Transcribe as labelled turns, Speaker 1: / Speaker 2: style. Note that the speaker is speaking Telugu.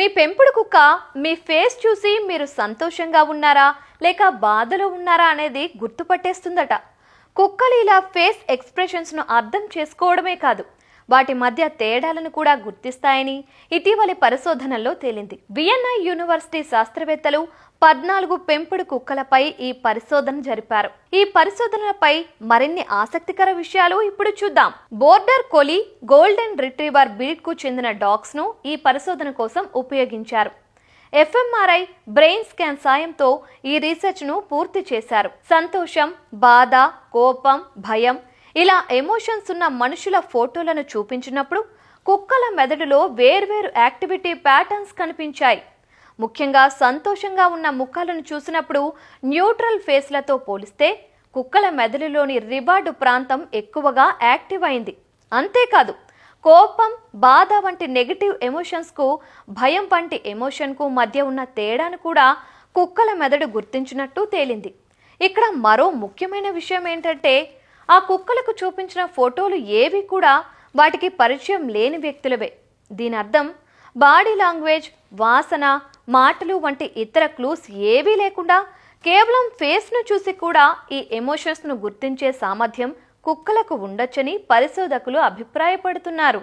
Speaker 1: మీ పెంపుడు కుక్క మీ ఫేస్ చూసి మీరు సంతోషంగా ఉన్నారా లేక బాధలో ఉన్నారా అనేది గుర్తుపట్టేస్తుందట. కుక్కలు ఇలా ఫేస్ ఎక్స్ప్రెషన్స్ ను అర్థం చేసుకోవడమే కాదు, వాటి మధ్య తేడాలను కూడా గుర్తిస్తాయని ఇటీవలి పరిశోధనల్లో తేలింది. వియన్నా యూనివర్సిటీ శాస్త్రవేత్తలు 14 పెంపుడు కుక్కలపై ఈ పరిశోధన జరిపారు. ఈ పరిశోధనలపై మరిన్ని ఆసక్తికర విషయాలు ఇప్పుడు చూద్దాం. బోర్డర్ కొలీ, గోల్డెన్ రిట్రీవర్ బ్రీడ్ కు చెందిన డాగ్స్ ను ఈ పరిశోధన కోసం ఉపయోగించారు. ఎఫ్ఎంఆర్ఐ బ్రెయిన్ స్కాన్ సాయంతో ఈ రీసెర్చ్ ను పూర్తి చేశారు. సంతోషం, బాధ, కోపం, భయం ఇలా ఎమోషన్స్ ఉన్న మనుషుల ఫోటోలను చూపించినప్పుడు కుక్కల మెదడులో వేర్వేరు యాక్టివిటీ ప్యాటర్న్స్ కనిపించాయి. ముఖ్యంగా సంతోషంగా ఉన్న ముఖాలను చూసినప్పుడు న్యూట్రల్ ఫేస్లతో పోలిస్తే కుక్కల మెదడులోని రివార్డు ప్రాంతం ఎక్కువగా యాక్టివ్ అయింది. అంతేకాదు, కోపం, బాధ వంటి నెగిటివ్ ఎమోషన్స్ కు భయం వంటి ఎమోషన్ కు మధ్య ఉన్న తేడాను కూడా కుక్కల మెదడు గుర్తించినట్టు తేలింది. ఇక్కడ మరో ముఖ్యమైన విషయం ఏంటంటే, ఆ కుక్కలకు చూపించిన ఫోటోలు ఏవి కూడా వాటికి పరిచయం లేని వ్యక్తులవే. దీని అర్థం బాడీ లాంగ్వేజ్, వాసన, మాటలు వంటి ఇతర క్లూస్ ఏవీ లేకుండా కేవలం ఫేస్ ను చూసి కూడా ఈ ఎమోషన్స్ ను గుర్తించే సామర్థ్యం కుక్కలకు ఉండొచ్చని పరిశోధకులు అభిప్రాయపడుతున్నారు.